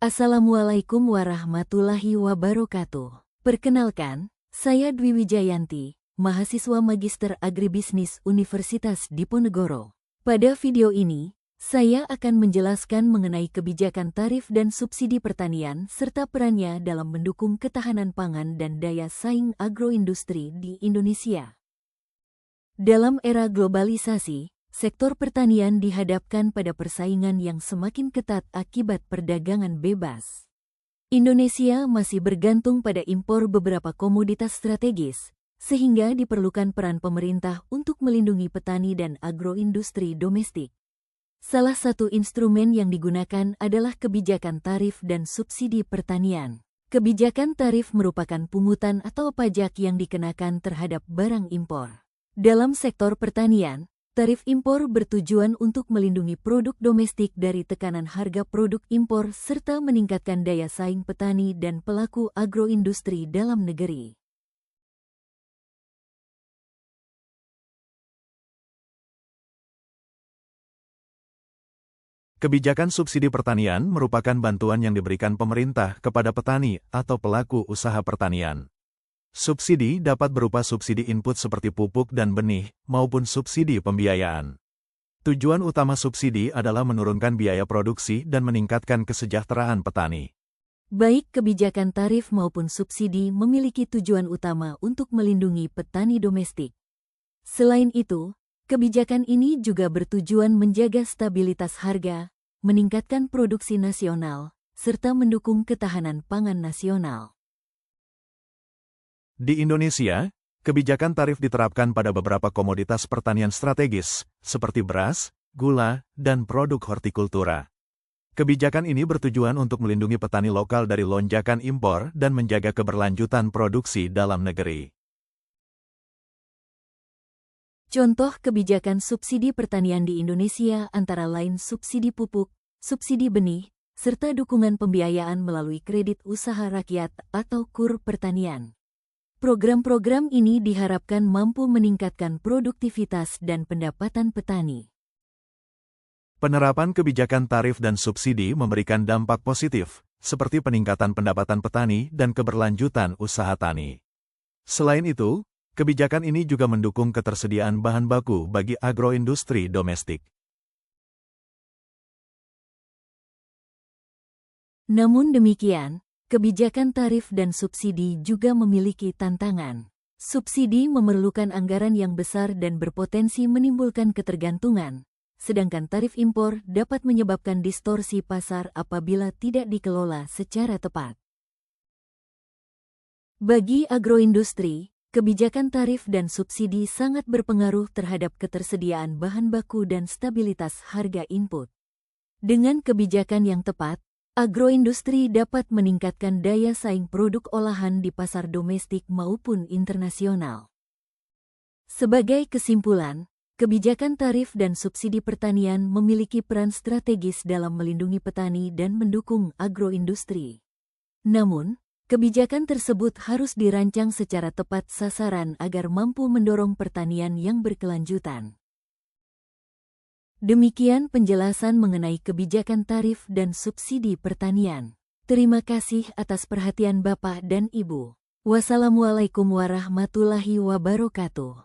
Assalamualaikum warahmatullahi wabarakatuh. Perkenalkan, saya Dwi Wijayanti, mahasiswa Magister Agribisnis Universitas Diponegoro. Pada video ini, saya akan menjelaskan mengenai kebijakan tarif dan subsidi pertanian serta perannya dalam mendukung ketahanan pangan dan daya saing agroindustri di Indonesia. Dalam era globalisasi, sektor pertanian dihadapkan pada persaingan yang semakin ketat akibat perdagangan bebas. Indonesia masih bergantung pada impor beberapa komoditas strategis, sehingga diperlukan peran pemerintah untuk melindungi petani dan agroindustri domestik. Salah satu instrumen yang digunakan adalah kebijakan tarif dan subsidi pertanian. Kebijakan tarif merupakan pungutan atau pajak yang dikenakan terhadap barang impor. Dalam sektor pertanian, tarif impor bertujuan untuk melindungi produk domestik dari tekanan harga produk impor serta meningkatkan daya saing petani dan pelaku agroindustri dalam negeri. Kebijakan subsidi pertanian merupakan bantuan yang diberikan pemerintah kepada petani atau pelaku usaha pertanian. Subsidi dapat berupa subsidi input seperti pupuk dan benih, maupun subsidi pembiayaan. Tujuan utama subsidi adalah menurunkan biaya produksi dan meningkatkan kesejahteraan petani. Baik kebijakan tarif maupun subsidi memiliki tujuan utama untuk melindungi petani domestik. Selain itu, kebijakan ini juga bertujuan menjaga stabilitas harga, meningkatkan produksi nasional, serta mendukung ketahanan pangan nasional. Di Indonesia, kebijakan tarif diterapkan pada beberapa komoditas pertanian strategis, seperti beras, gula, dan produk hortikultura. Kebijakan ini bertujuan untuk melindungi petani lokal dari lonjakan impor dan menjaga keberlanjutan produksi dalam negeri. Contoh kebijakan subsidi pertanian di Indonesia antara lain subsidi pupuk, subsidi benih, serta dukungan pembiayaan melalui kredit usaha rakyat atau KUR pertanian. Program-program ini diharapkan mampu meningkatkan produktivitas dan pendapatan petani. Penerapan kebijakan tarif dan subsidi memberikan dampak positif, seperti peningkatan pendapatan petani dan keberlanjutan usaha tani. Selain itu, kebijakan ini juga mendukung ketersediaan bahan baku bagi agroindustri domestik. Namun demikian, kebijakan tarif dan subsidi juga memiliki tantangan. Subsidi memerlukan anggaran yang besar dan berpotensi menimbulkan ketergantungan, sedangkan tarif impor dapat menyebabkan distorsi pasar apabila tidak dikelola secara tepat. Bagi agroindustri, kebijakan tarif dan subsidi sangat berpengaruh terhadap ketersediaan bahan baku dan stabilitas harga input. Dengan kebijakan yang tepat, agroindustri dapat meningkatkan daya saing produk olahan di pasar domestik maupun internasional. Sebagai kesimpulan, kebijakan tarif dan subsidi pertanian memiliki peran strategis dalam melindungi petani dan mendukung agroindustri. Namun, kebijakan tersebut harus dirancang secara tepat sasaran agar mampu mendorong pertanian yang berkelanjutan. Demikian penjelasan mengenai kebijakan tarif dan subsidi pertanian. Terima kasih atas perhatian Bapak dan Ibu. Wassalamualaikum warahmatullahi wabarakatuh.